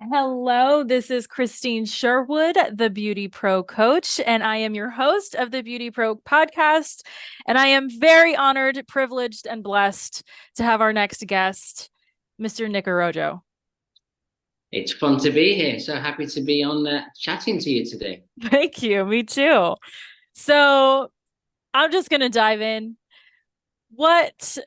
Hello, this is Krystine Sherwood, the Beauty Pro coach, and I am your host of the Beauty Pro podcast. And I am very honored, privileged, and blessed to have our next guest, Mr. Nick Arrojo. It's fun to be here. So happy to be on chatting to you today. Thank you. Me too. So I'm just going to dive in. What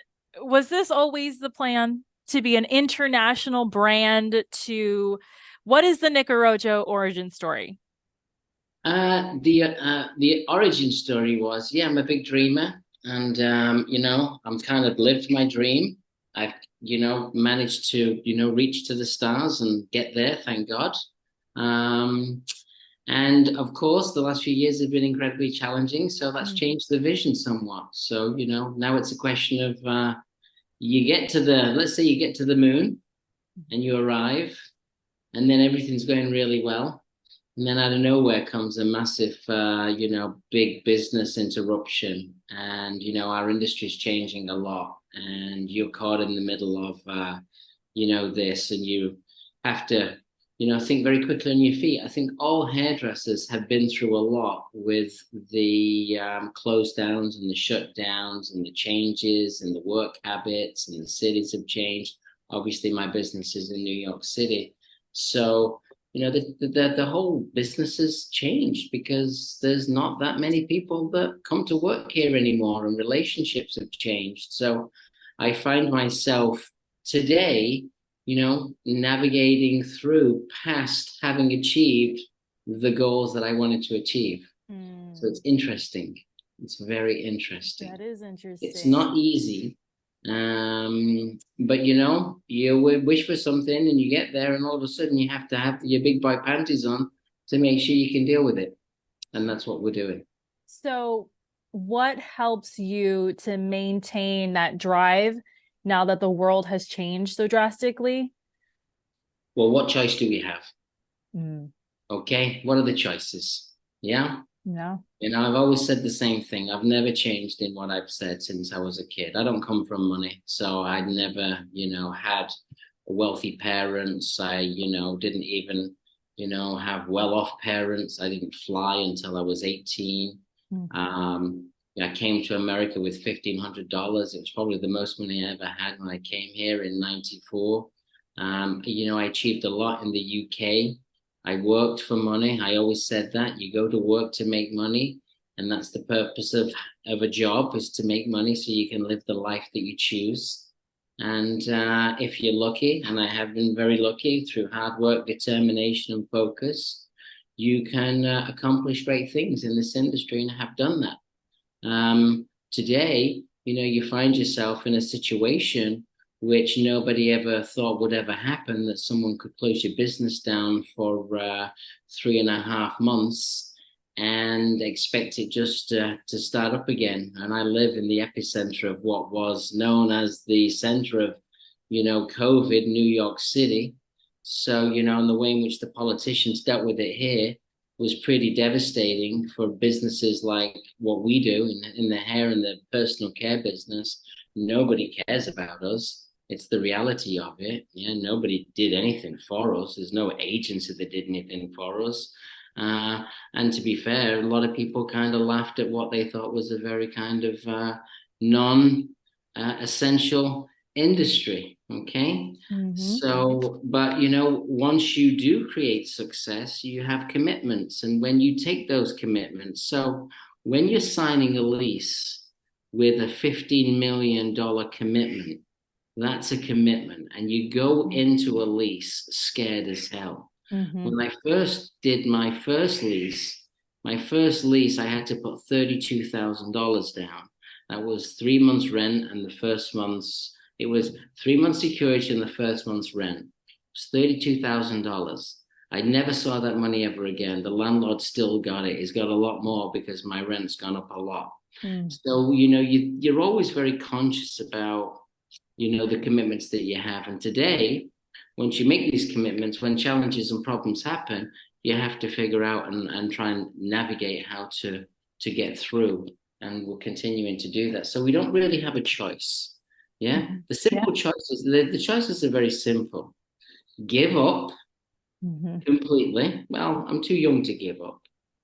was this always the plan to be an international brand? To what is the Nick Arrojo origin story? The origin story was, yeah, I'm a big dreamer, and I'm kind of lived my dream. I've managed to reach to the stars and get there, thank God. Um, and of course, the last few years have been incredibly challenging, so that's Mm. changed the vision somewhat. So now it's a question of you get to the let's say you get to the moon and you arrive, and then everything's going really well. And then out of nowhere comes a massive, big business interruption. And, our industry is changing a lot. And you're caught in the middle of, this, and you have to, think very quickly on your feet. I think all hairdressers have been through a lot with the close downs and the shutdowns and the changes and the work habits, and the cities have changed. Obviously, my business is in New York City. So, the whole business has changed because there's not that many people that come to work here anymore, and relationships have changed. So I find myself today, navigating through past having achieved the goals that I wanted to achieve. So Mm, it's interesting. It's very interesting. that is It's interesting. not easy, but you wish for something and you get there, and all of a sudden you have to have your big boy panties on to make sure you can deal with it. And that's what we're doing. So, what helps you to maintain that drive now that the world has changed so drastically? Well, what choice do we have? Mm, Okay, what are the choices? Yeah. no. I've always said the same thing. I've never changed in what I've said since I was a kid. I don't come from money, so I'd never, had wealthy parents. I, didn't even, have well-off parents. I didn't fly until I was 18. Mm. I came to America with $1,500. It was probably the most money I ever had when I came here in '94. I achieved a lot in the UK. I worked for money. I always said that you go to work to make money, and that's the purpose of a job, is to make money so you can live the life that you choose. And if you're lucky, and I have been very lucky through hard work, determination, and focus, you can accomplish great things in this industry, and have done that. Today, you find yourself in a situation which nobody ever thought would ever happen, that someone could close your business down for 3.5 months and expect it just to start up again. And I live in the epicenter of what was known as the center of, COVID, New York City. So, and the way in which the politicians dealt with it here was pretty devastating for businesses like what we do in the hair and the personal care business. Nobody cares about us. It's the reality of it. Yeah, nobody did anything for us. There's no agency that did anything for us. And to be fair, a lot of people kind of laughed at what they thought was a very kind of non essential industry. Okay. Hmm. So, but once you do create success, you have commitments. And when you take those commitments, so when you're signing a lease with a $15 million commitment, that's a commitment. And you go into a lease scared as hell. Hmm. When I first did my first lease, I had to put $32,000 down. That was 3 months rent, and it was 3 months security and the first month's rent. It was $32,000. I never saw that money ever again. The landlord still got it. He's got a lot more because my rent's gone up a lot. Mm. So, you're always very conscious about, the commitments that you have. And today, once you make these commitments, when challenges and problems happen, you have to figure out and try and navigate how to get through. And we're continuing to do that. So we don't really have a choice. Yeah. Mhm. The Yeah. simple choices, the choices are very simple. Give up Hmm. completely. Well, I'm too young to give up.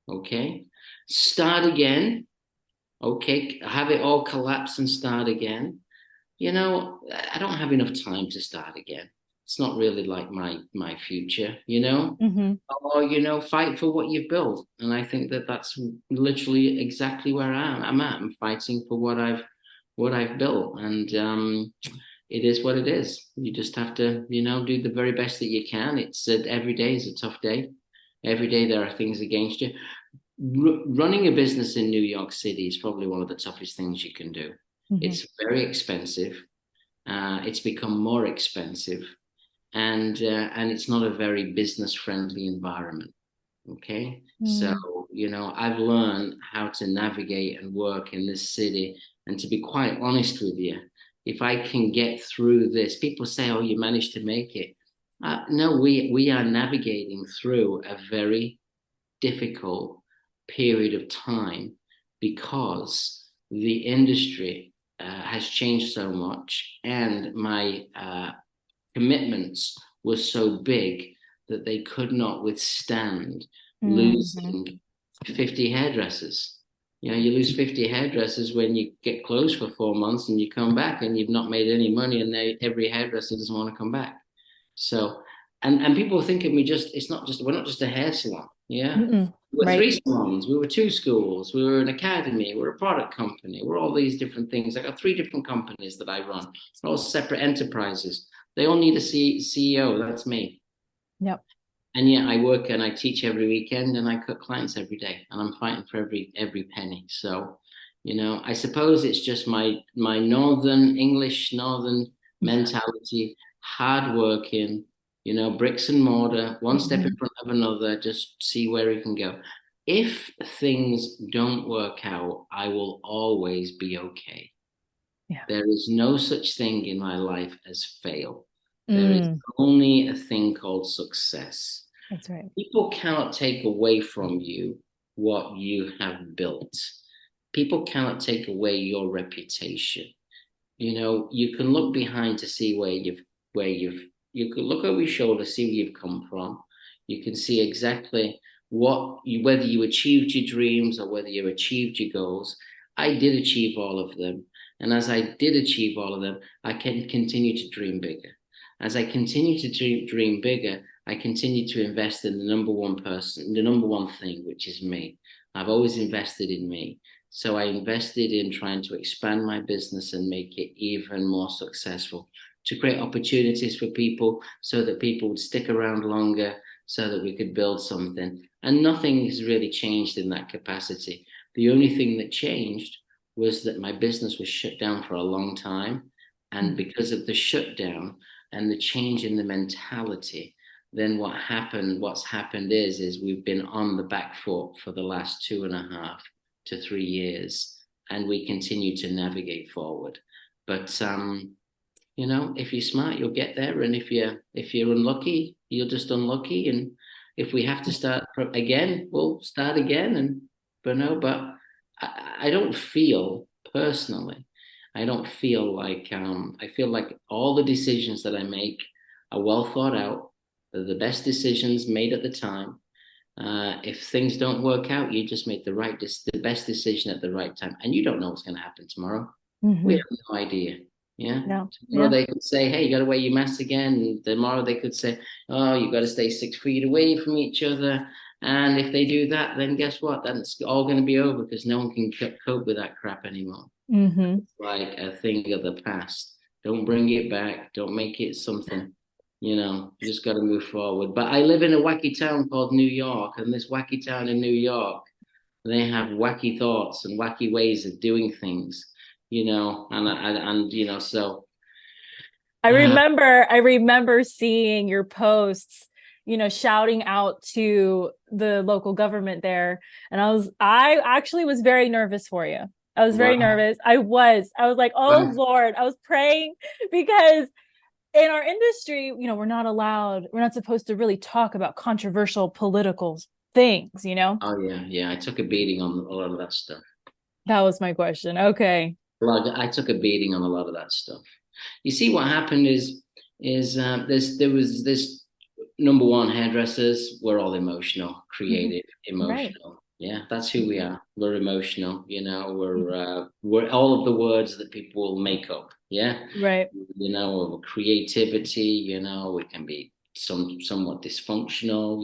Okay. Start again. Okay. Have it all collapse and start again. I don't have enough time to start again. It's not really like my future. Hmm. Or fight for what you've built. And I think that that's literally exactly where I'm at. I'm fighting for what I've built, and it is what it is. You just have to do the very best that you can. It's every day is a tough day. Every day there are things against you. Running a business in New York City is probably one of the toughest things you can do. Hmm. It's very expensive. It's become more expensive, and it's not a very business friendly environment. Okay. So, Mm. I've learned how to navigate and work in this city. And to be quite honest with you, if I can get through this, people say, oh, you managed to make it. No, we are navigating through a very difficult period of time because the industry has changed so much, and my commitments were so big that they could not withstand Hmm. losing 50 hairdressers. You lose 50 hairdressers when you get closed for 4 months and you come back and you've not made any money, and every hairdresser doesn't want to come back. So, and people think of me it's not just, we're not just a hair salon. Yeah. Mm-mm. We were Right. three salons, we were two schools, we were an academy, we're a product company, we're all these different things. I got three different companies that I run, all separate enterprises. They all need a CEO. That's me. Yep. And yet I work and I teach every weekend and I cut clients every day, and I'm fighting for every penny. So, I suppose it's just my northern English northern mentality, hard working, bricks and mortar, one step in Hmm. front of another, just see where we can go. If things don't work out, I will always be okay. Yeah. There is no such thing in my life as fail. There is Mm. only a thing called success. That's right. People cannot take away from you what you have built. People cannot take away your reputation. You can look behind to see you can look over your shoulder, see where you've come from. You can see exactly whether you achieved your dreams or whether you achieved your goals. I did achieve all of them. And as I did achieve all of them, I can continue to dream bigger. As I continue to dream bigger, I continue to invest in the number one person, the number one thing, which is me. I've always invested in me. So I invested in trying to expand my business and make it even more successful, to create opportunities for people so that people would stick around longer, so that we could build something. And nothing has really changed in that capacity. The only thing that changed was that my business was shut down for a long time. And Mm. because of the shutdown and the change in the mentality, then what's happened is we've been on the back foot for the last 2.5 to 3 years, and we continue to navigate forward. But if you're smart, you'll get there, and if you're unlucky, you're just unlucky. And if we have to start again, we'll start again. But I don't feel personally. I don't feel like I feel like all the decisions that I make are well thought out. They're the best decisions made at the time. If things don't work out, you just make the best decision at the right time, and you don't know what's going to happen tomorrow. We Hmm. have no idea. Yeah. No. Tomorrow Yeah. they could say, "Hey, you got to wear your mask again." And tomorrow they could say, "Oh, you got to stay 6 feet away from each other." And if they do that, then guess what? That's all going to be over because no one can cope with that crap anymore. Hmm. It's like a thing of the past. Don't bring it back. Don't make it something. You just got to move forward. But I live in a wacky town called New York, and this wacky town in New York, they have wacky thoughts and wacky ways of doing things. So uh, I remember seeing your posts, shouting out to the local government there. And I actually was very nervous for you. I was very wow, nervous. I was like, oh wow. Lord, I was praying because in our industry, we're not supposed to really talk about controversial political things. Oh yeah, yeah. I took a beating on a lot of that stuff. That was my question. Okay. I took a beating on a lot of that stuff. You see, what happened is there was this. number one, hairdressers, we're all emotional, Mhm. creative, Right. emotional. Yeah, that's who we are. We're emotional, Mhm. we're all of the words that people will make up. Yeah. Right. Creativity, we can be somewhat dysfunctional,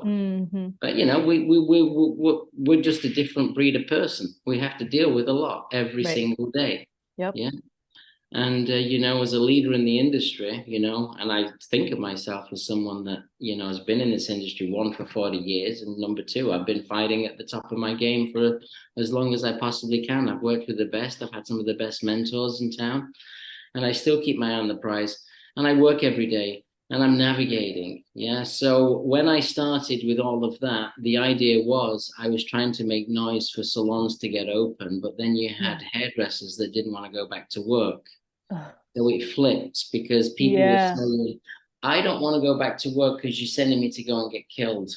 Hmm. but we're just a different breed of person. We have to deal with a lot every Right. single day. Yep. Yeah. And, as a leader in the industry, and I think of myself as someone that, has been in this industry, one, for 40 years, and number two, I've been fighting at the top of my game for as long as I possibly can. I've worked with the best. I've had some of the best mentors in town, and I still keep my eye on the prize. And I work every day and I'm navigating. Yeah. So when I started with all of that, the idea was I was trying to make noise for salons to get open, but then you Yeah. had hairdressers that didn't want to go back to work. Ugh. So it flipped because people were Yeah. saying, I don't want to go back to work because you're sending me to go and get killed.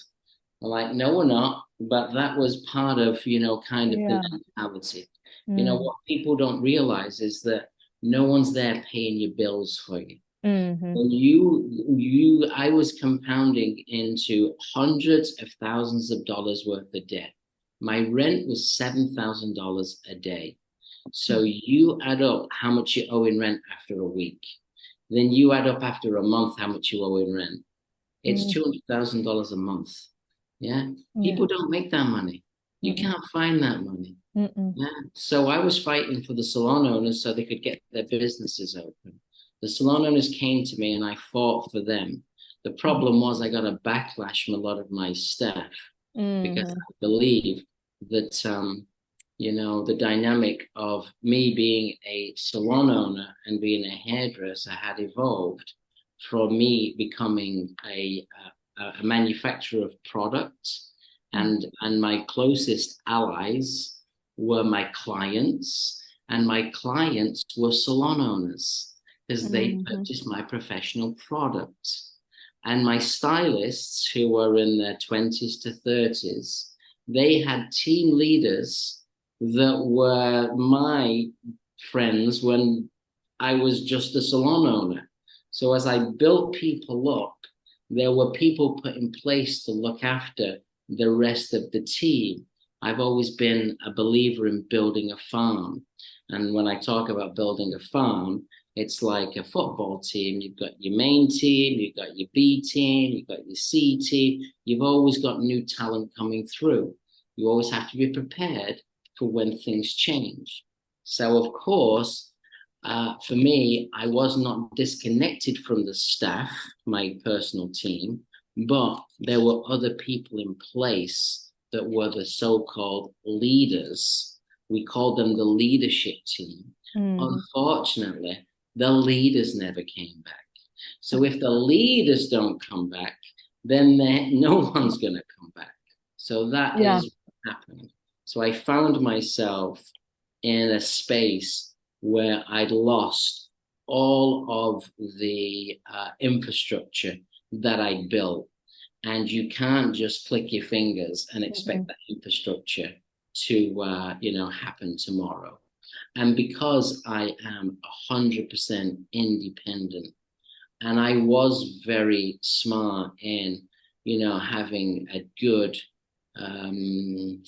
I'm like, no, we're not. But that was part of, kind of the Yeah. mentality. Mm. What people don't realize is that no one's there paying your bills for you. Hmm. And I was compounding into hundreds of thousands of dollars worth of debt. My rent was $7,000 a day. So you add up how much you owe in rent after a week. Then you add up after a month how much you owe in rent. It's Mm. $200,000 a month. Yeah. Yeah. People don't make that money. You Mm-mm. can't find that money. Mm-mm. Yeah. So I was fighting for the salon owners so they could get their businesses open. The salon owners came to me and I fought for them. The problem was I got a backlash from a lot of my staff because Mm-hmm. I believe that the dynamic of me being a salon owner and being a hairdresser had evolved from me becoming a manufacturer of products, and my closest allies were my clients, and my clients were salon owners because they Mm-hmm. purchased my professional products. And my stylists, who were in their 20s to 30s, they had team leaders that were my friends when I was just a salon owner. So as I built people up, there were people put in place to look after the rest of the team. I've always been a believer in building a farm. And when I talk about building a farm, it's like a football team. You've got your main team, you've got your B team, you've got your C team. You've always got new talent coming through. You always have to be prepared for when things change. So, of course, for me, I was not disconnected from the staff, my personal team, but there were other people in place that were the so-called leaders. We called them the leadership team. Mm-hmm. Unfortunately, the leaders never came back. So if the leaders don't come back, then no one's going to come back. So that Yeah. is what happened. So I found myself in a space where I'd lost all of the infrastructure that I built. And you can't just click your fingers and Mm-hmm. expect that infrastructure to, happen tomorrow. And because I am 100% independent, and I was very smart in, having a good, um,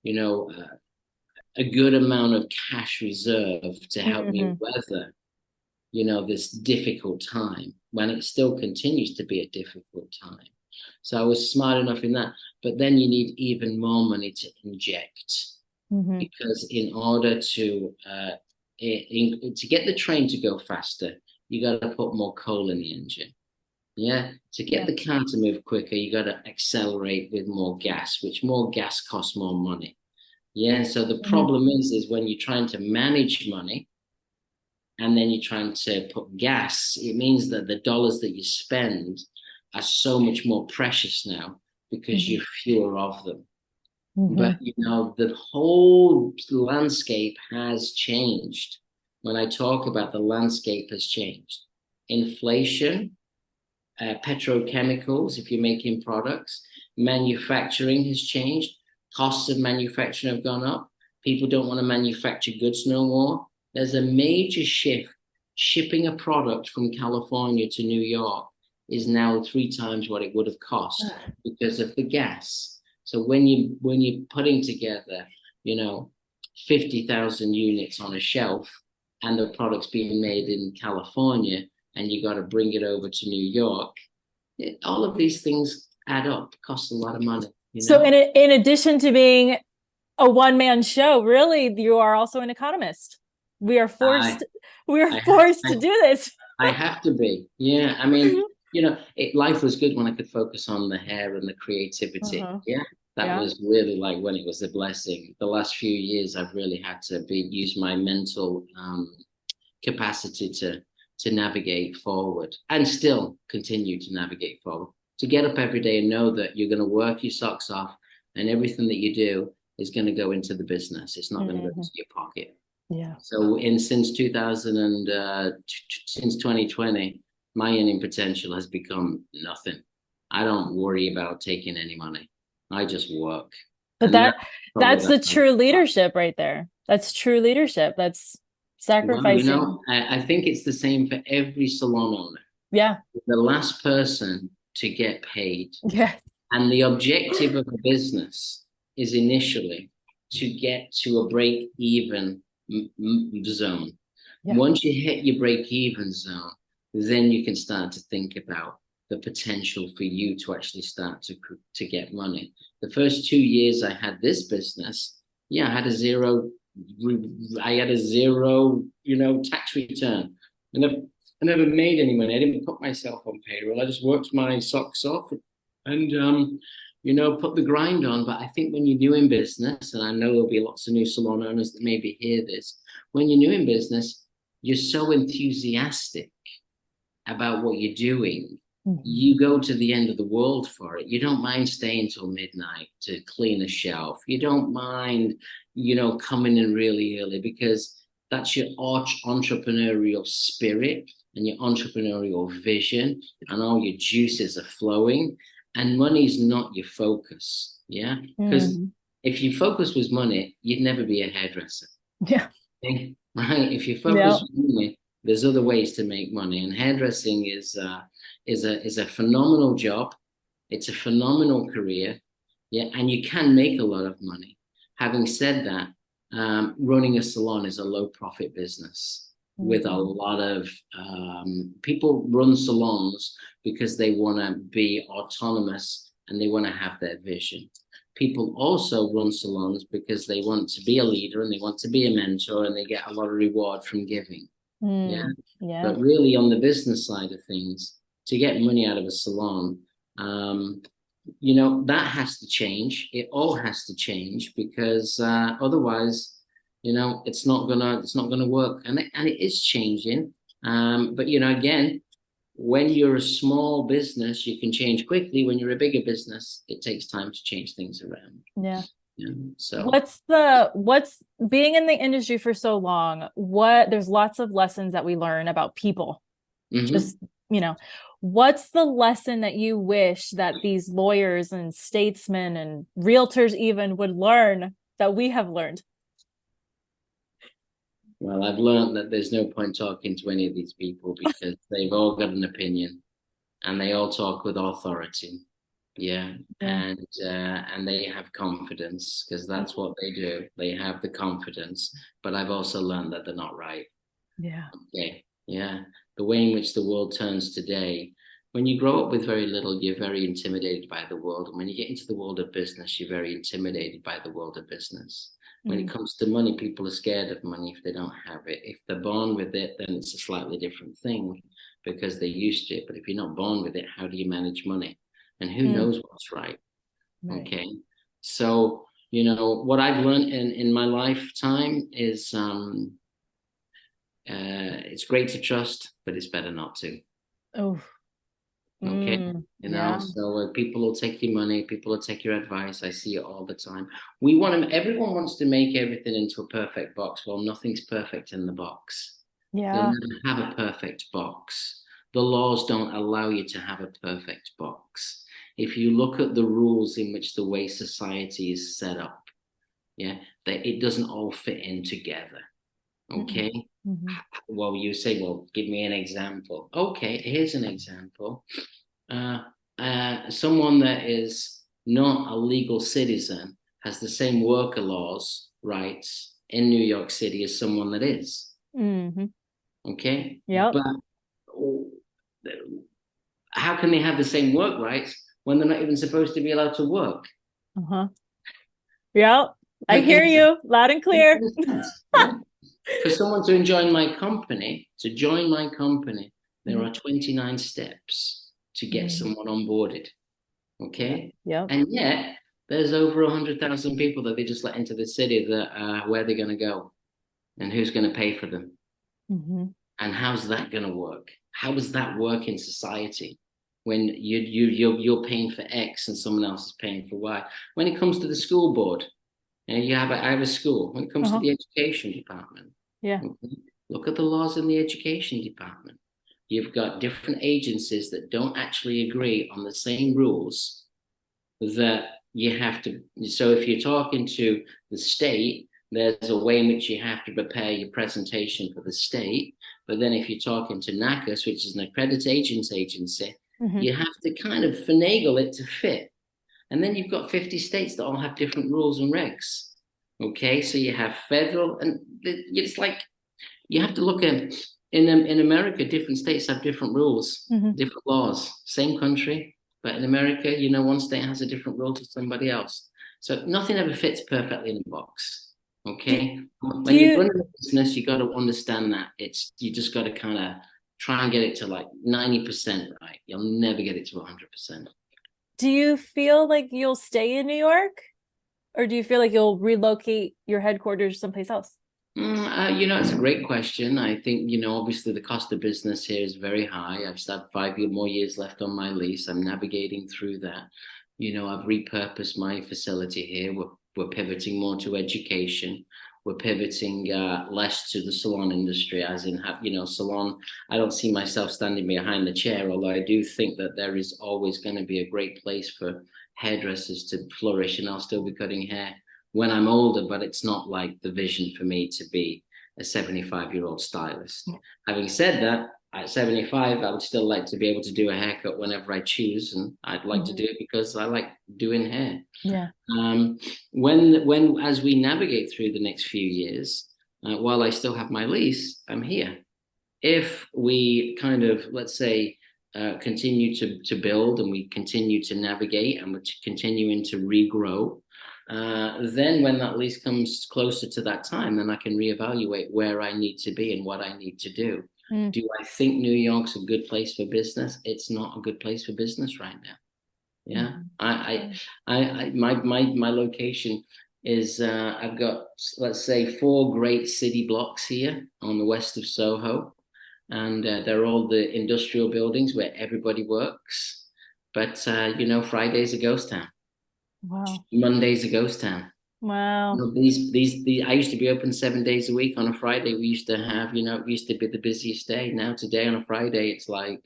you know, uh, a good amount of cash reserve to help me Mm-hmm. weather, this difficult time when it still continues to be a difficult time. So I was smart enough in that. But then you need even more money to inject Mm-hmm. because in order to get the train to go faster, you got to put more coal in the engine. Yeah, to get Yeah. the car to move quicker, you got to accelerate with more gas, which more gas costs more money. Yeah, so the Mm-hmm. problem is when you're trying to manage money and then you're trying to put gas, it means that the dollars that you spend are so much more precious now because Mm-hmm. you're fewer of them. Mm-hmm. But the whole landscape has changed. When I talk about the landscape has changed, inflation, petrochemicals, if you're making products, manufacturing has changed. Costs of manufacturing have gone up. People don't want to manufacture goods no more. There's a major shift. Shipping a product from California to New York is now 3 times what it would have cost because of the gas. So when you're putting together, 50,000 units on a shelf, and the product's being made in California, and you got to bring it over to New York, all of these things add up, cost a lot of money. So in addition to being a one-man show, really, you are also an economist. We are forced to do this. I have to be. Yeah. I mean, life was good when I could focus on the hair and the creativity. Yeah. That was really like when it was a blessing. The last few years, I've really had to use my mental capacity to navigate forward, and still continue to navigate forward. To get up every day and know that you're going to work your socks off, and everything that you do is going to go into the business. It's not going to go into your pocket. Yeah. So since 2020, my earning potential has become nothing. I don't worry about taking any money. I just work. But that's the true leadership right there. That's true leadership. That's sacrificing. Well, I think it's the same for every salon owner. Yeah. The last person to get paid. Yeah. And the objective of a business is initially to get to a break-even zone. Yeah. Once you hit your break-even zone, then you can start to think about the potential for you to actually start to get money. The first 2 years I had this business, I had a zero, tax return. I never made any money. I didn't put myself on payroll. I just worked my socks off and, put the grind on. But I think when you're new in business, and I know there'll be lots of new salon owners that maybe hear this, when you're new in business, you're so enthusiastic about what you're doing. You go to the end of the world for it. You don't mind staying till midnight to clean a shelf. You don't mind, coming in really early, because that's your entrepreneurial spirit and your entrepreneurial vision, and all your juices are flowing, and money's not your focus. Yeah. Because if your focus was money, you'd never be a hairdresser. Yeah. Okay? Right. If your focus was money, there's other ways to make money, and hairdressing is a phenomenal job. It's a phenomenal career. Yeah. And you can make a lot of money. Having said that, running a salon is a low profit business with a lot of people run salons because they want to be autonomous and they want to have their vision. People also run salons because they want to be a leader and they want to be a mentor, and they get a lot of reward from giving. Yeah. But really, on the business side of things, to get money out of a salon, that has to change. It all has to change, because otherwise, it's not gonna work. And it is changing. But again, when you're a small business, you can change quickly. When you're a bigger business, it takes time to change things around. Yeah. So what's being in the industry for so long, there's lots of lessons that we learn about people. Just, what's the lesson that you wish that these lawyers and statesmen and realtors even would learn that we have learned? Well, I've learned that there's no point talking to any of these people because they've all got an opinion and they all talk with authority. Yeah. And they have confidence, because that's what they do. They have the confidence. But I've also learned that they're not right. Yeah. Okay. Yeah. The way in which the world turns today, when you grow up with very little, you're very intimidated by the world. And when you get into the world of business, you're very intimidated by the world of business. When it comes to money, people are scared of money if they don't have it. If they're born with it, then it's a slightly different thing because they're used to it. But if you're not born with it, how do you manage money? And who knows what's right? Okay. So, what I've learned in my lifetime is it's great to trust, but it's better not to. Oh. Okay. So people will take your money, people will take your advice. I see it all the time. Everyone wants to make everything into a perfect box. Well, nothing's perfect in the box. Yeah. You'll never have a perfect box. The laws don't allow you to have a perfect box. If you look at the rules in which the way society is set up, it doesn't all fit in together. Okay. Mm-hmm. Well, you say, well, give me an example. Okay, here's an example. Uh, Someone that is not a legal citizen has the same worker laws rights in New York City as someone that is. Mm-hmm. Okay, Yep. but how can they have the same work rights when they're not even supposed to be allowed to work? Uh-huh. Yep. I Can hear you loud and it clear. makes sense? Yeah. For someone to join my company, there Mm-hmm. are 29 steps to get Mm-hmm. someone onboarded. Yep. Okay. Yep. And yet there's over 100,000 people that they just let into the city that where they're going to go and who's going to pay for them. Mm-hmm. And how's that going to work? How does that work in society when you're paying for X and someone else is paying for Y? When it comes to the school board, and I have a school. When it comes to Uh-huh. the education department, Yeah. okay, look at the laws in the education department. You've got different agencies that don't actually agree on the same rules that you have to. So if you're talking to the state, there's a way in which you have to prepare your presentation for the state. But then if you're talking to NACUS, which is an accreditation agency, Mm-hmm. you have to kind of finagle it to fit. And then you've got 50 states that all have different rules and regs. Okay, so you have federal, and it's like you have to look at in America, different states have different rules, Mm-hmm. different laws. Same country, but in America, one state has a different rule to somebody else. So nothing ever fits perfectly in a box. Do, Okay, do when you're you running a business, you got to understand that you just got to kind of try and get it to like 90% right. You'll never get it to 100%. do you feel like you'll stay in New York, or do you feel like you'll relocate your headquarters someplace else? It's a great question. I think, obviously the cost of business here is very high. I've still 5 more years left on my lease. I'm navigating through that. I've repurposed my facility here. We're pivoting more to education. We're pivoting less to the salon industry, as in, salon. I don't see myself standing behind the chair, although I do think that there is always going to be a great place for hairdressers to flourish, and I'll still be cutting hair when I'm older, but it's not like the vision for me to be a 75-year-old stylist. Having said that, at 75, I would still like to be able to do a haircut whenever I choose, and I'd like to Mm-hmm. do it because I like doing hair. Yeah. Um, when as we navigate through the next few years, while I still have my lease, I'm here. If we kind of, let's say, continue to build and we continue to navigate and we're continuing to regrow, then when that lease comes closer to that time, then I can reevaluate where I need to be and what I need to do. Mm. Do I think New York's a good place for business? It's not a good place for business right now. Yeah, Mm-hmm. my location is I've got, let's say, four great city blocks here on the west of Soho, and they're all the industrial buildings where everybody works. But Friday's a ghost town. Wow. Monday's a ghost town. Wow. These I used to be open 7 days a week. On a Friday, we used to have, it used to be the busiest day. Now today on a Friday, it's like,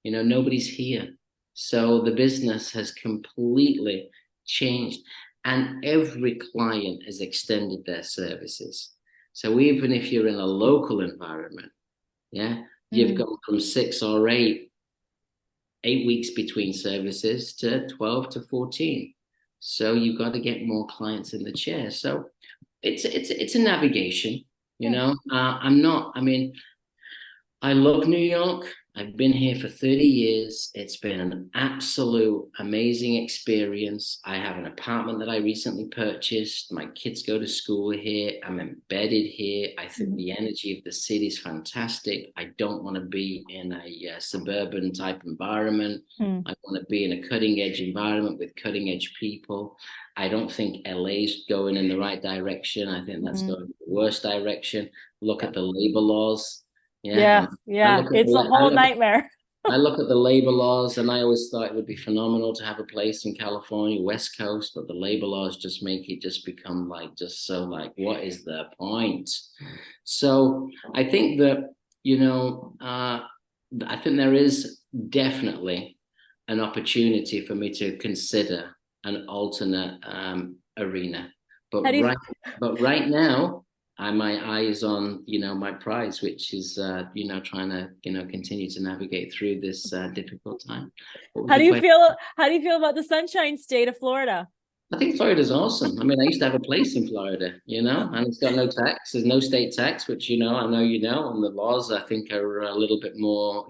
nobody's here. So the business has completely changed, and every client has extended their services. So even if you're in a local environment, yeah, you've Mm. gone from 6 or 8 weeks between services to 12 to 14. So you've got to get more clients in the chair. So it's a navigation, Yeah. I'm not, I mean, I love New York. I've been here for 30 years. It's been an absolute amazing experience. I have an apartment that I recently purchased. My kids go to school here. I'm embedded here. I think Mhm. the energy of the city is fantastic. I don't want to be in a suburban type environment. Mm. I want to be in a cutting edge environment with cutting edge people. I don't think LA's going in the right direction. I think that's Mm. going in the worst direction. Look at the labor laws. Yeah, Yeah. Yeah. It's a whole nightmare. I look at the labor laws, and I always thought it would be phenomenal to have a place in California, West Coast, but the labor laws just make it just become like just so like, what is the point? So I think that I think there is definitely an opportunity for me to consider an alternate arena, How but do you right now. my eye is on, my prize, which is, trying to, continue to navigate through this difficult time. What was How the do you question? feel? How do you feel about the Sunshine State of Florida? I think Florida's awesome. I mean, I used to have a place in Florida, and it's got no tax. There's no state tax, which, I know, and the laws I think are a little bit more,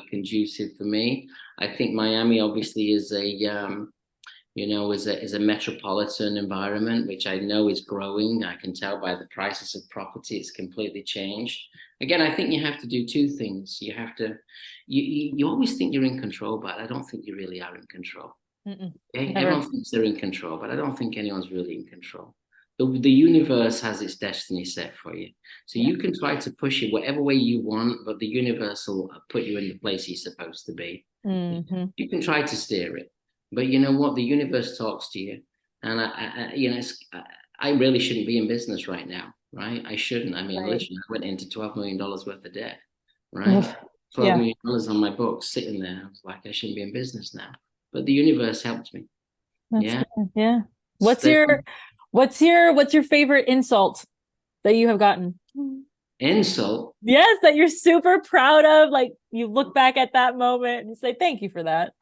conducive for me. I think Miami obviously is a metropolitan environment, which I know is growing. I can tell by the prices of property, it's completely changed. Again, I think you have to do two things. You have to, you always think you're in control, but I don't think you really are in control. Mm-mm, Okay? never. Everyone thinks they're in control, but I don't think anyone's really in control. The universe has its destiny set for you. So Yeah. you can try to push it whatever way you want, but the universe will put you in the place you're supposed to be. Mm-hmm. You can try to steer it, but you know what? The universe talks to you, and I really shouldn't be in business right now, right? I shouldn't. I mean, Right. literally, I went into $12 million worth of debt, right? Ugh. Twelve Yeah. million dollars on my books sitting there. I was like, I shouldn't be in business now, but the universe helped me. That's Yeah. good. Yeah. What's So, your what's your favorite insult that you have gotten? insult. Yes, that you're super proud of. Like you look back at that moment and you say, thank you for that.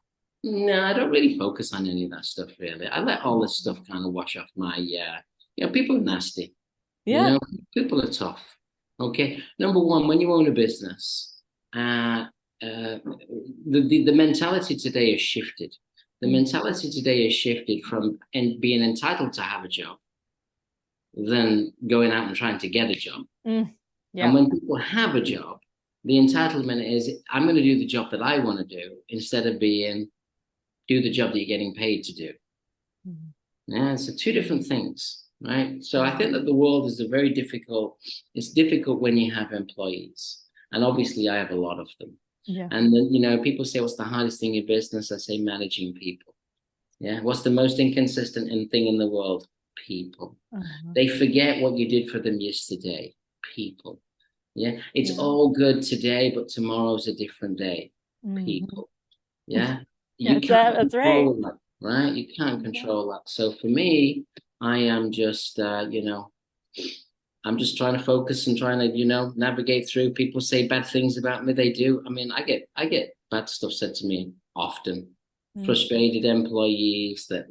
No, I don't really focus on any of that stuff really. I let all this stuff kind of wash off my people are nasty. You Yeah. know, people are tough. Okay. Number one, when you own a business, the mentality today has shifted. The Mm. mentality today has shifted from being entitled to have a job than going out and trying to get a job. Mm. And Yeah. when people have a job, the entitlement is I'm going to do the job that I want to do instead of being do the job that you're getting paid to do. Mm. Yeah, so two different things, right? So I think that the world is it's difficult when you have employees. And obviously I have a lot of them. Yeah. And then, people say, what's the hardest thing in business? I say managing people. Yeah. What's the most inconsistent thing in the world? People. Uh-huh. They forget what you did for them yesterday. People. Yeah. It's Yeah. all good today, but tomorrow's a different day. Mhm. People. Yeah. You Yes, can't that's right. control that, right? You can't Yeah. control that. So for me, I am just, I'm just trying to focus and trying to, navigate through. People say bad things about me. They do. I mean, I get bad stuff said to me often. Mm. Frustrated employees that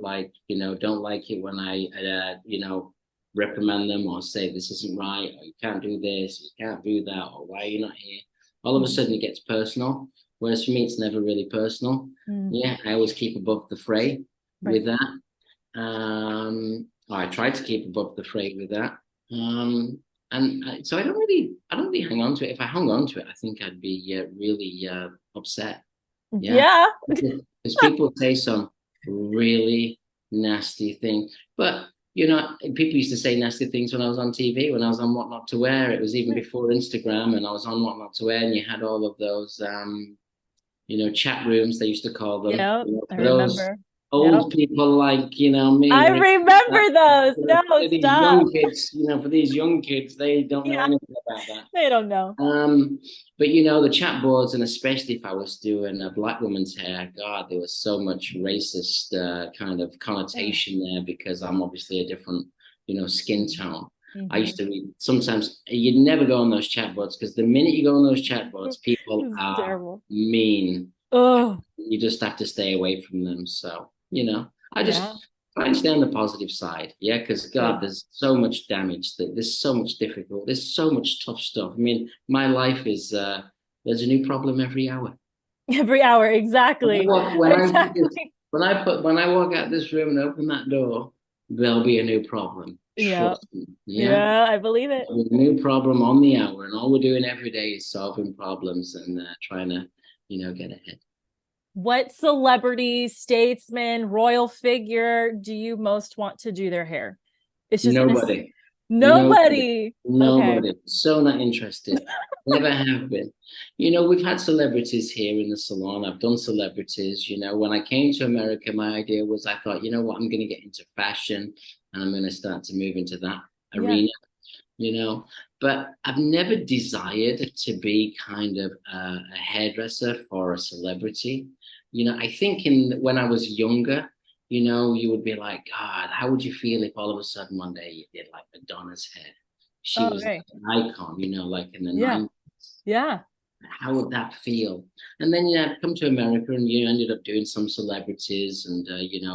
don't like it when I, reprimand them or say this isn't right, or you can't do this, you can't do that, or why are you not here? All of a Mhm. sudden it gets personal. Whereas for me, it's never really personal. Mm. Yeah, I always keep above the fray Right. with that. Or I try to keep above the fray with that. So I don't really hang on to it. If I hung on to it, I think I'd be really upset. Yeah, Yeah. because people say some really nasty things. But people used to say nasty things when I was on TV, when I was on What Not to Wear. It was even Right. before Instagram, and I was on What Not to Wear, and you had all of those chat rooms, they used to call them, Yep. I for those remember. Yep. old people like, I me. remember those. No, For these stop. young kids, for these young kids, they don't know Yeah. anything about that. They don't know. But the chat boards, and especially if I was doing a black woman's hair, God, there was so much racist kind of Oh. connotation there because I'm obviously a different, skin tone. I Mm-hmm. used to read sometimes you'd never go on those chat boards because the minute you go on those chat boards, people It's are terrible. mean. Oh, You just have to stay away from them. So, I yeah. just try and stay on the positive side. Yeah, because God, Good. there's so much damage, there's so much difficult, there's so much tough stuff. I mean, my life is there's a new problem every hour. Every hour. Exactly. Exactly. When I walk out this room and open that door, there'll be a new problem. Yeah. Trust me. Yeah. Yeah. I believe it. There'll be a new problem on the hour, and all we're doing every day is solving problems and trying to, get ahead. What celebrity, statesman, royal figure do you most want to do their hair? It's just in a Nobody. Nobody. nobody. Okay. Nobody. So not interested. Never have been. We've had celebrities here in the salon. I've done celebrities. When I came to America, my idea was I thought, you know what, I'm going to get into fashion and I'm going to start to move into that Yeah. arena, you know. But I've never desired to be kind of a hairdresser for a celebrity. I think when I was younger, you would be like, God, how would you feel if all of a sudden one day you did like Madonna's hair? She Oh, was right. an icon, like in the Yeah. 90s. Yeah. How would that feel? And then, I've come to America and you ended up doing some celebrities and,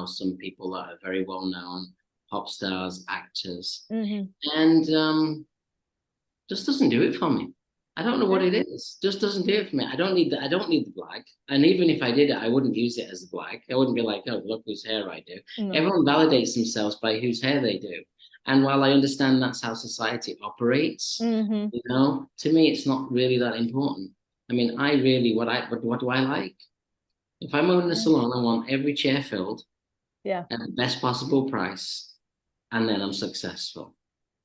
some people that are very well known, pop stars, actors. Hmm. And just doesn't do it for me. I don't know what Sure. it is. Just doesn't do it for me. I don't need the black. And even if I did it, I wouldn't use it as the black. I wouldn't be like, oh, look whose hair I do. No. Everyone validates themselves by whose hair they do. And while I understand that's how society operates, Hmm. to me it's not really that important. I mean, I really what do I like? If I'm owning a Yeah. salon, I want every chair filled Yeah. at the best possible price, and then I'm successful.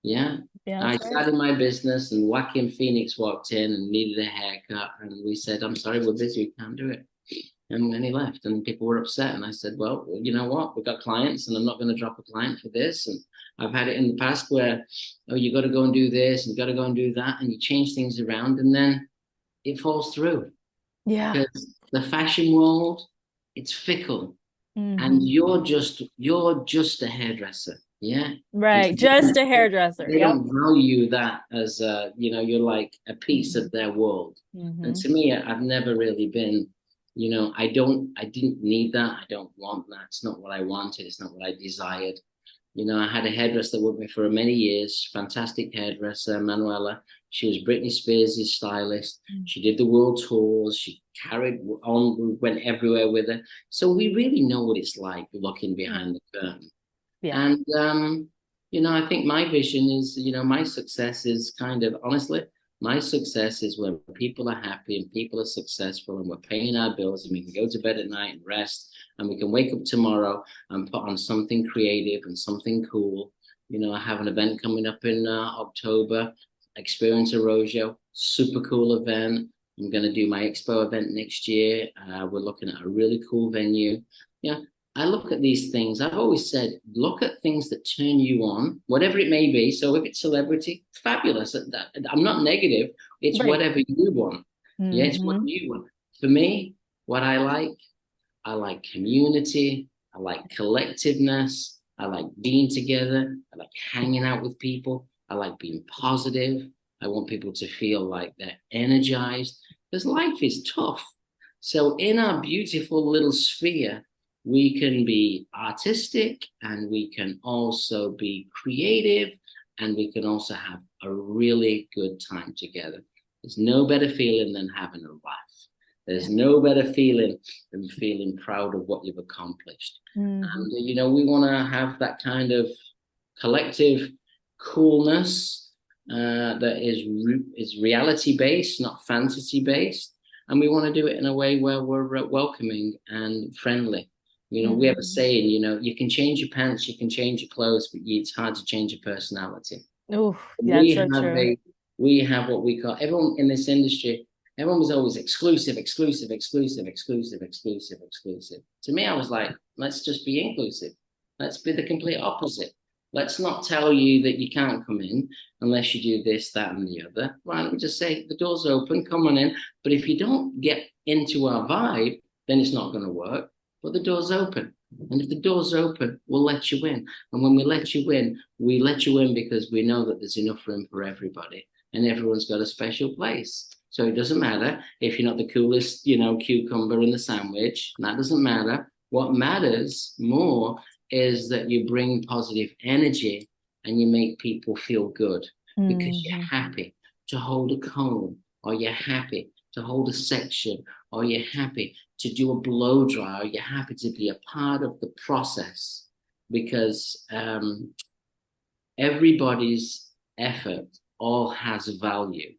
Yeah. Yeah, I that's right. started my business and Joaquin Phoenix walked in and needed a haircut. And we said, I'm sorry, we're busy, we can't do it. And then he left and people were upset. And I said, well, you know what? We've got clients and I'm not going to drop a client for this. And I've had it in the past where, oh, you got to go and do this and you got to go and do that. And you change things around and then it falls through Yeah. because the fashion world, it's fickle and Hmm. you're just a hairdresser. Yeah. Right. Just a hairdresser. They Yep. don't value that as you're like a piece Hmm. of their world. And Hmm. to me, I've never really been, I didn't need that. I don't want that. It's not what I wanted. It's not what I desired. I had a hairdresser that worked with me for many years, fantastic hairdresser, Manuela. She was Britney Spears' stylist. She did the world tours. She carried on, we went everywhere with her. So we really know what it's like looking Yeah. behind the curtain. Yeah. And I think my vision is, my success is kind of honestly, my success is when people are happy and people are successful and we're paying our bills and we can go to bed at night and rest and we can wake up tomorrow and put on something creative and something cool. I have an event coming up in October, Experience Arrojo, super cool event. I'm going to do my expo event next year. We're looking at a really cool venue. Yeah, I look at these things. I've always said, look at things that turn you on, whatever it may be. So if it's celebrity, fabulous. I'm not negative. It's Right. whatever you want. Yeah, it's what Hmm. you want. For me, what I like community. I like collectiveness. I like being together. I like hanging out with people. I like being positive. I want people to feel like they're energized because life is tough. So in our beautiful little sphere, we can be artistic and we can also be creative and we can also have a really good time together. There's no better feeling than having a laugh. Yeah. There's no better feeling than feeling proud of what you've accomplished. Hmm. And, we want to have that kind of collective coolness that is reality based, not fantasy based. And we want to do it in a way where we're welcoming and friendly. We have a Hmm. saying, you can change your pants, you can change your clothes, but it's hard to change your personality. Oh, yeah, that's We so have true. a we have what we call everyone in this industry. Everyone was always exclusive, exclusive, exclusive, exclusive, exclusive, exclusive. To me, I was like, let's just be inclusive. Let's be the complete opposite. Let's not tell you that you can't come in unless you do this, that, and the other. Why don't we just say the door's open, come on in. But if you don't get into our vibe, then it's not going to work. But the door's open. And if the door's open, we'll let you in. And when we let you in because we know that there's enough room for everybody and everyone's got a special place. So it doesn't matter if you're not the coolest, cucumber in the sandwich. That doesn't matter. What matters more is that you bring positive energy and you make people feel good because you're Hmm. happy to hold a comb or you're happy to hold a section or you're happy to do a blow dry or you're happy to be a part of the process because everybody's effort all has value.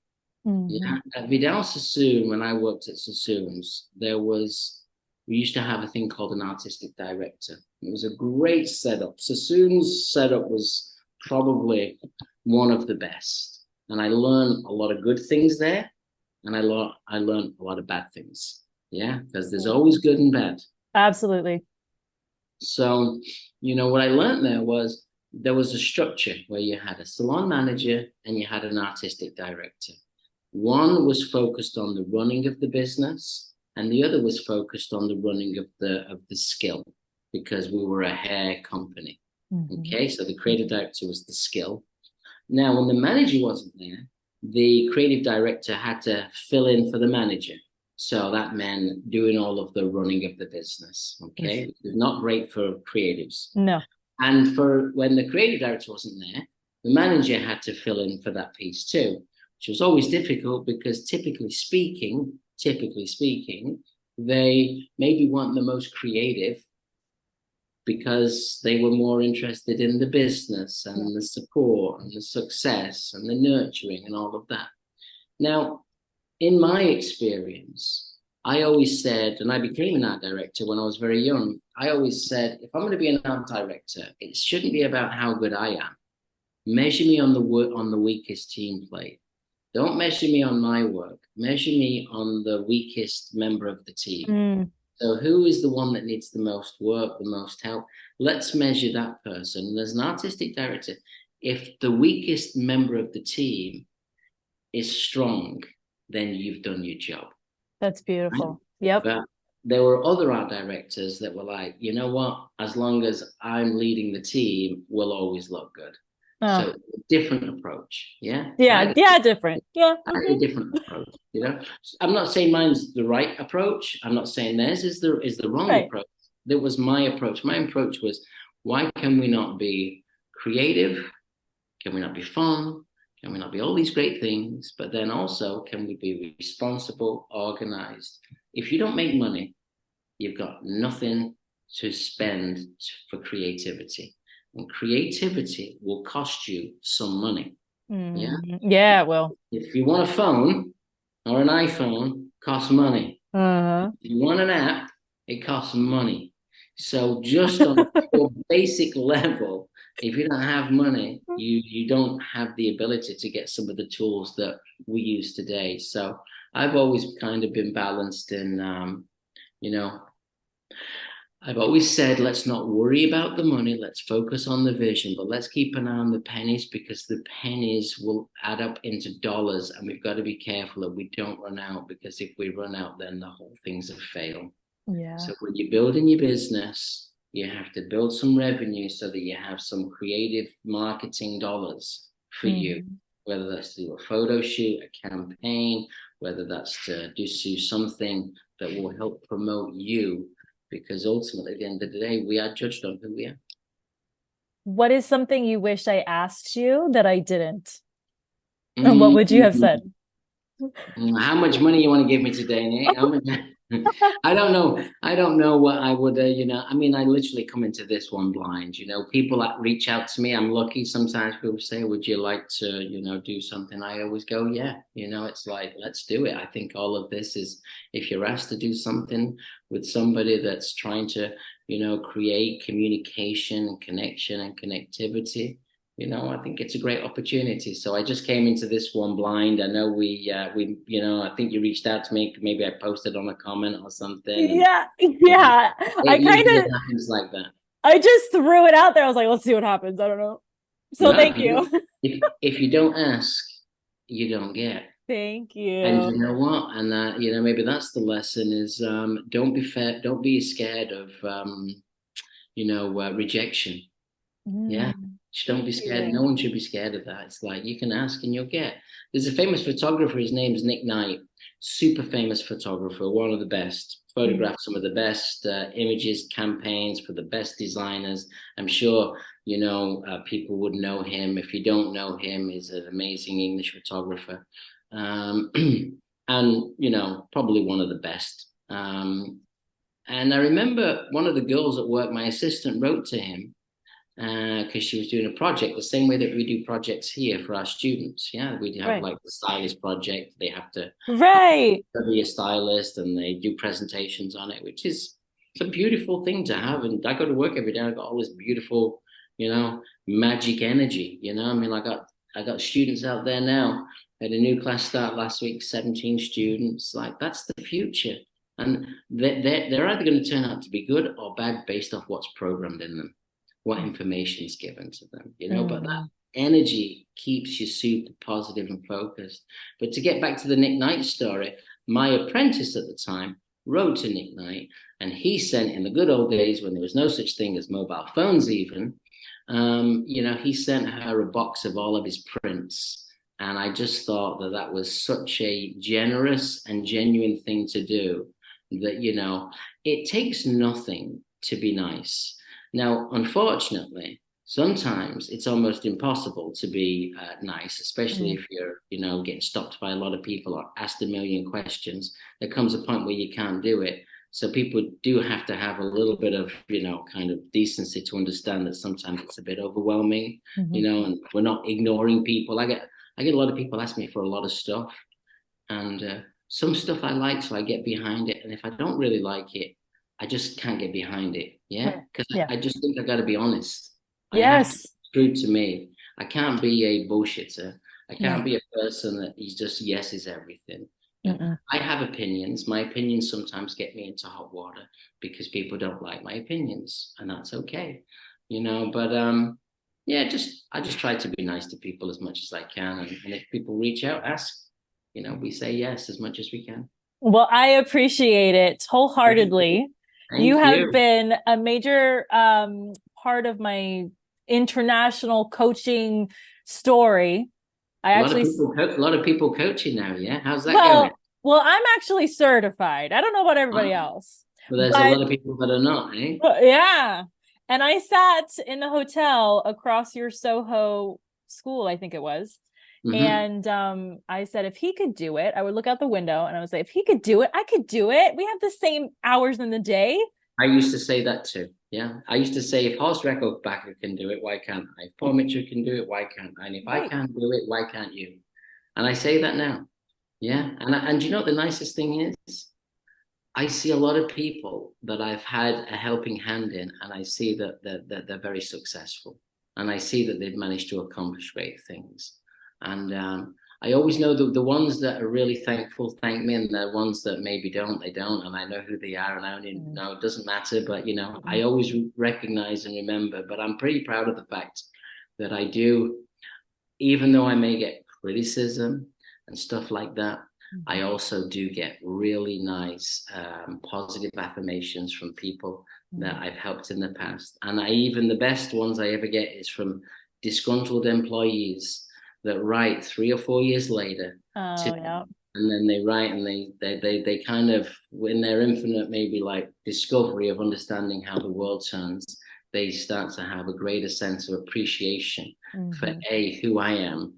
Hmm. Yeah, at Vidal Sassoon, when I worked at Sassoon's, we used to have a thing called an artistic director. It was a great setup. Sassoon's setup was probably one of the best. And I learned a lot of good things there, and I learned a lot of bad things. Yeah, because there's always good and bad. Absolutely. So, what I learned there was a structure where you had a salon manager and you had an artistic director. One was focused on the running of the business, and the other was focused on the running of the skill because we were a hair company. Hmm. Okay, so the creative director was the skill, Now, when the manager wasn't there, the creative director had to fill in for the manager. So that meant doing all of the running of the business. Okay. It was not great for creatives. No. And for when the creative director wasn't there, the manager had to fill in for that piece too, which was always difficult because typically speaking, they maybe weren't the most creative because they were more interested in the business and the support and the success and the nurturing and all of that. Now, in my experience, I always said, and I became an art director when I was very young, I always said, if I'm going to be an art director, it shouldn't be about how good I am. Measure me on the weakest team played. Don't measure me on my work. Measure me on the weakest member of the team. Mm. So who is the one that needs the most work, the most help? Let's measure that person. And as an artistic director, if the weakest member of the team is strong, then you've done your job. That's Right? beautiful. Yep. But there were other art directors that were like, you know what? As long as I'm leading the team, we'll always look good. Oh. So different approach. Yeah. Yeah, yeah, different. Yeah. I had a different approach, you know. I'm not saying mine's the right approach. I'm not saying theirs is the wrong Right. approach. That was my approach. My approach was, why can we not be creative? Can we not be fun? Can we not be all these great things? But then also, can we be responsible, organized? If you don't make money, you've got nothing to spend for creativity. And creativity will cost you some money. Yeah. Yeah, well. If you want a phone or an iPhone, costs money. Uh-huh. If you want an app, it costs money. So just on a basic level, if you don't have money, you don't have the ability to get some of the tools that we use today. So I've always kind of been balanced in, you know, I've always said, let's not worry about the money. Let's focus on the vision, but let's keep an eye on the pennies because the pennies will add up into dollars. And we've got to be careful that we don't run out because if we run out, then the whole thing's a fail. Yeah. So when you're building your business, you have to build some revenue so that you have some creative marketing dollars for you, whether that's to do a photo shoot, a campaign, whether that's to do something that will help promote you. Because ultimately, at the end of the day, we are judged on who we are. What is something you wish I asked you that I didn't? And what would you have said? How much money you want to give me today, Nick? I don't know. I don't know what I would, I mean, I literally come into this one blind, people that reach out to me. I'm lucky. Sometimes people say, would you like to, do something? I always go, yeah, it's like, let's do it. I think all of this is, if you're asked to do something with somebody that's trying to, create communication, connection and connectivity, I think it's a great opportunity. So I just came into this one blind. I know I think you reached out to me. Maybe I posted on a comment or something. Yeah. Yeah. It usually happens like that. I just threw it out there. I was like, let's see what happens. I don't know. So thank you. If you don't ask, you don't get. Thank you. And you know what? And maybe that's the lesson is don't be scared of rejection. Yeah. Don't be scared. No one should be scared of that. It's like you can ask and you'll get. There's a famous photographer. His name is Nick Knight. Super famous photographer, one of the best. Photographed some of the best images, campaigns for the best designers. I'm sure people would know him. If you don't know him, he's an amazing English photographer, and probably one of the best. And I remember one of the girls at work, my assistant, wrote to him. Because she was doing a project the same way that we do projects here for our students. Yeah, we have like the stylist project. They have to be a stylist and they do presentations on it, which is it's a beautiful thing to have. And I go to work every day. I got all this beautiful, magic energy. I mean, I got students out there now. I had a new class start last week, 17 students. Like that's the future. And they're either going to turn out to be good or bad based off what's programmed in them. What information is given to them, but that energy keeps you super positive and focused. But to get back to the Nick Knight story, my apprentice at the time wrote to Nick Knight and he sent, in the good old days when there was no such thing as mobile phones even, he sent her a box of all of his prints. And I just thought that that was such a generous and genuine thing to do that, it takes nothing to be nice. Now, unfortunately, sometimes it's almost impossible to be nice, especially Mm. if you're, getting stopped by a lot of people or asked a million questions. There comes a point where you can't do it. So people do have to have a little bit of, kind of decency to understand that sometimes it's a bit overwhelming, Mhm. and we're not ignoring people. I get a lot of people ask me for a lot of stuff, and some stuff I like, so I get behind it. And if I don't really like it, I just can't get behind it. Yeah, Mm. because Yeah. I just think I got to be honest. I have to Yes. be true to me. I can't be a bullshitter. I Yeah. can't be a person that is just yes is everything. Yeah. Mm-mm. I have opinions. My opinions sometimes get me into hot water because people don't like my opinions, and that's okay. But yeah, I just try to be nice to people as much as I can, and if people reach out, ask. We say yes as much as we can. Well, I appreciate it Thank you. wholeheartedly. You Thank have you. been a major part of my international coaching story. I actually, A lot of people coaching now. Yeah, how's that going? well, well, I'm actually certified. I don't know about everybody But else, there's a but lot of people that are not, eh? yeah. And I sat in the hotel across your Soho school, I think it was. Hmm. And I said, if he could do it, I would look out the window and I would say, if he could do it, I could do it. We have the same hours in the day. I used to say that too. Yeah, I used to say if Horst Reckelbacher can do it, why can't I? If Paul Mitchell can do it, why can't I? And if I Right. can't do it, why can't you? And I say that now. Yeah, and you know what the nicest thing is? I see a lot of people that I've had a helping hand in, and I see that they're very successful, and I see that they've managed to accomplish great things. And I always know the ones that are really thankful thank me, and the ones that maybe don't, they don't. And I know who they are, and I only Mm-hmm. know it doesn't matter. But I always recognize and remember. But I'm pretty proud of the fact that I do, even though I may get criticism and stuff like that, I also do get really nice, positive affirmations from people that Mm-hmm. I've helped in the past. And even the best ones I ever get is from disgruntled employees that write 3 or 4 years later to Oh, me. yeah. And then they write and they kind of, in their infinite, maybe like discovery of understanding how the world turns, they start to have a greater sense of appreciation for Mm-hmm. who I am,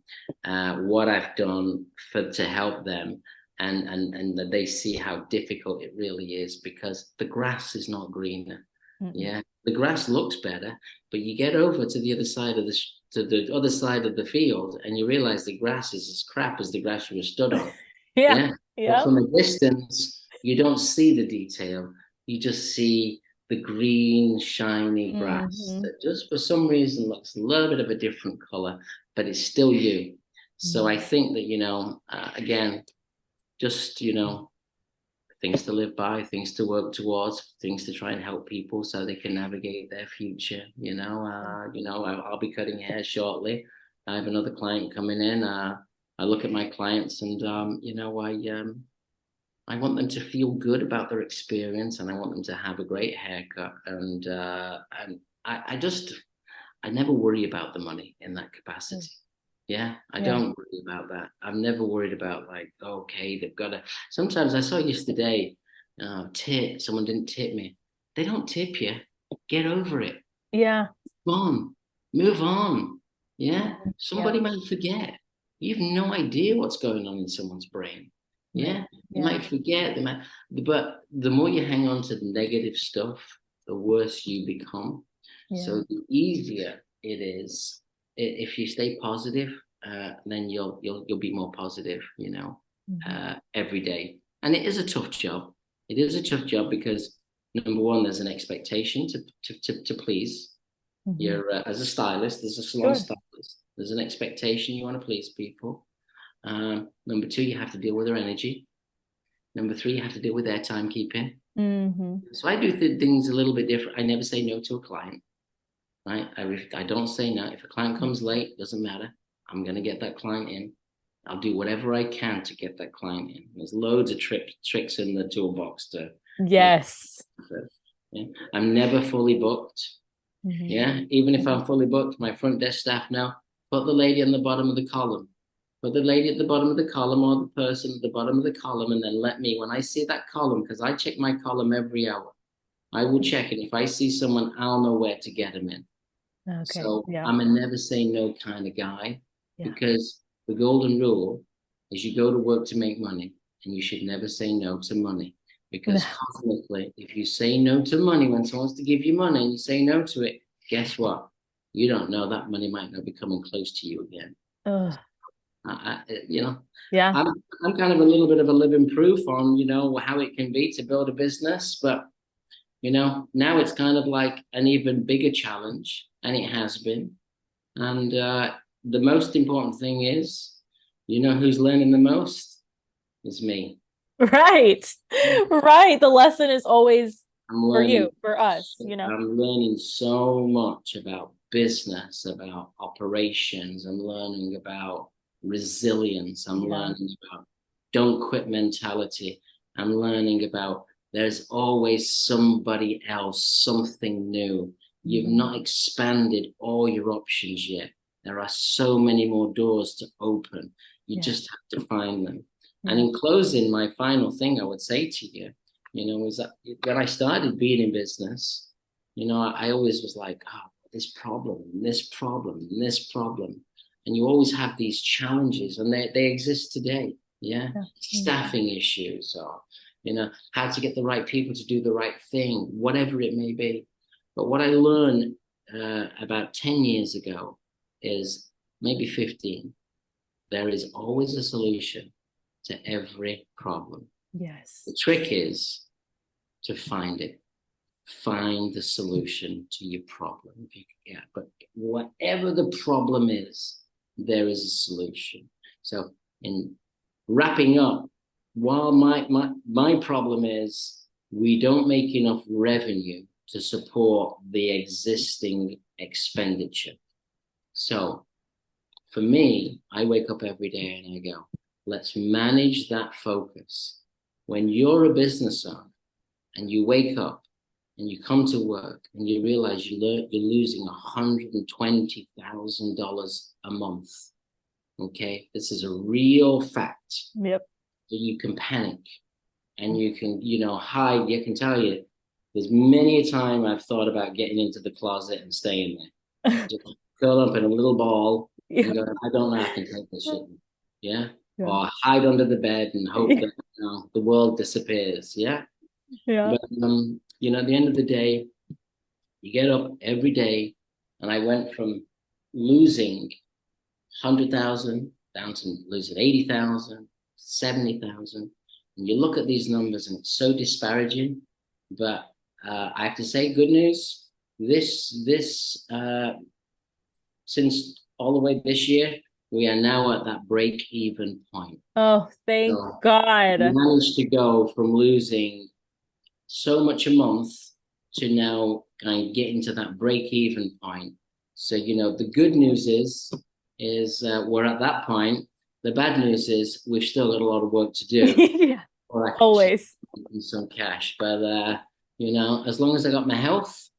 what I've done to help them, and that they see how difficult it really is because the grass is not greener. Mm-mm. Yeah, the grass looks better, but you get over to the other side of the field, and you realize the grass is as crap as the grass you were stood on. Yeah. Yeah, but Yeah. from a distance, you don't see the detail. You just see the green, shiny grass Mm-hmm. that just for some reason looks a little bit of a different color, but it's still you. So I think that, again, just, things to live by, things to work towards, things to try and help people so they can navigate their future. I'll be cutting hair shortly. I have another client coming in. I look at my clients and, I want them to feel good about their experience, and I want them to have a great haircut. And I never worry about the money in that Mm-hmm. capacity. Yeah, I Yeah. don't worry about that. I'm never worried about like, okay, they've got to. Sometimes I saw yesterday, someone didn't tip me. They don't tip you. Get over it. Yeah. Go on, move on. Yeah, Mhm. Yeah. somebody might forget. You have no idea what's going on in someone's brain. Right. Yeah, they Yeah. might forget. But the more you hang on to the negative stuff, the worse you become. Yeah. So the easier it is if you stay positive, then you'll be more positive. Mm-hmm. Every day. And it is a tough job. It is a tough job because number one, there's an expectation to please. Mm-hmm. You're as a stylist, as a salon Sure. stylist, there's an expectation you want to please people. Number two, you have to deal with their energy. Number three, you have to deal with their timekeeping. Mm-hmm. So I do things a little bit different. I never say no to a client, right? I don't say no. If a client comes late, doesn't matter. I'm going to get that client in. I'll do whatever I can to get that client in. There's loads of tricks in the toolbox to make. Yes. Yeah. I'm never fully booked. Yeah, even if I'm fully booked, my front desk staff now put the lady on the bottom of the column. Put the lady at the bottom of the column or the person at the bottom of the column, and then let me, when I see that column, because I check my column every hour, I will check it. If I see someone, I'll know where to get them in. Okay. So Yeah. I'm a never say no kind of guy, Yeah. because the golden rule is you go to work to make money, and you should never say no to money. No. Because cosmically, if you say no to money when someone wants to give you money and you say no to it, guess what? You don't know, that money might not be coming close to you again. Ugh. You know, Yeah. I'm kind of a little bit of a living proof on, how it can be to build a business, but now it's kind of like an even bigger challenge, and it has been. And the most important thing is, who's learning the most is me. Right. Right. The lesson is always I'm for learning. you, for us, you know. I'm learning so much about business, about operations. I'm learning about resilience. I'm Yeah. learning about don't quit mentality. I'm learning about there's always somebody else, something new. You've not expanded all your options yet. There are so many more doors to open. You Yeah. just have to find them. And Yeah. in closing, my final thing I would say to you, is that when I started being in business, I always was like, oh, this problem, and this problem, and this problem. And you always have these challenges, and they exist today. Yeah. Yeah. Staffing issues, or, how to get the right people to do the right thing, whatever it may be. But what I learned about 10 years ago is, maybe 15, there is always a solution to every problem. Yes. The trick is to find it. Find the solution to your problem. Yeah, but whatever the problem is, there is a solution. So, in wrapping up, while my problem is we don't make enough revenue to support the existing expenditure. So, for me, I wake up every day and I go, let's manage that focus. When you're a business owner and you wake up and you come to work and you realize you're losing $120,000 a month, okay? This is a real fact. Yep. So you can panic and you can, hide. I can tell you, there's many a time I've thought about getting into the closet and staying there. Just curl up in a little ball Yeah. and go, I don't know, I can take this shit. Yeah. Yeah. Or hide under the bed and hope that the world disappears. Yeah. Yeah. But at the end of the day, you get up every day, and I went from losing 100,000 down to losing 80,000, 70,000. And you look at these numbers, and it's so disparaging. But I have to say, good news. This since all the way this year, we are now at that break-even point. Oh, thank So God. we managed to go from losing so much a month to now kind of getting to that break-even point. So, the good news is we're at that point. The bad news is we've still got a lot of work to do. Yeah. Or I can Always. some cash. But as long as I got my health,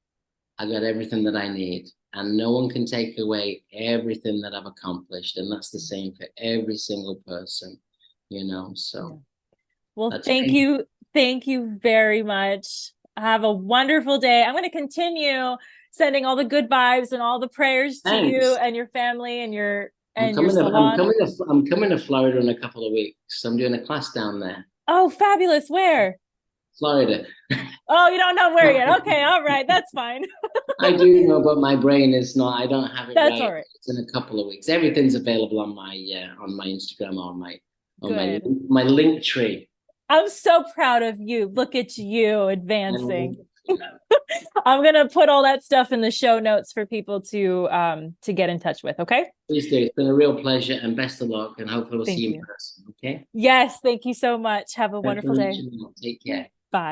I got everything that I need. And no one can take away everything that I've accomplished. And that's the same for every single person, so Yeah. Well, that's thank me. you. Thank you very much. Have a wonderful day. I'm going to continue sending all the good vibes and all the prayers to you Thanks. and your family and your I'm your coming to I'm salon. coming to I'm coming to Florida in a couple of weeks. I'm doing a class down there. Oh, fabulous. Where? Florida. Oh, you don't know where yet. Okay, all right. That's fine. I do know, but my brain is not. I don't have it That's all right. right. It's in a couple of weeks. Everything's available on my Instagram or Good. my link tree. I'm so proud of you. Look at you advancing. Yeah. I'm gonna put all that stuff in the show notes for people to get in touch with. Okay. Please do. It's been a real pleasure, and best of luck, and hopefully we'll see Thank you in you. person. Okay. Yes, thank you so much. Have a Thanks for wonderful day. reaching out. Take care. Bye.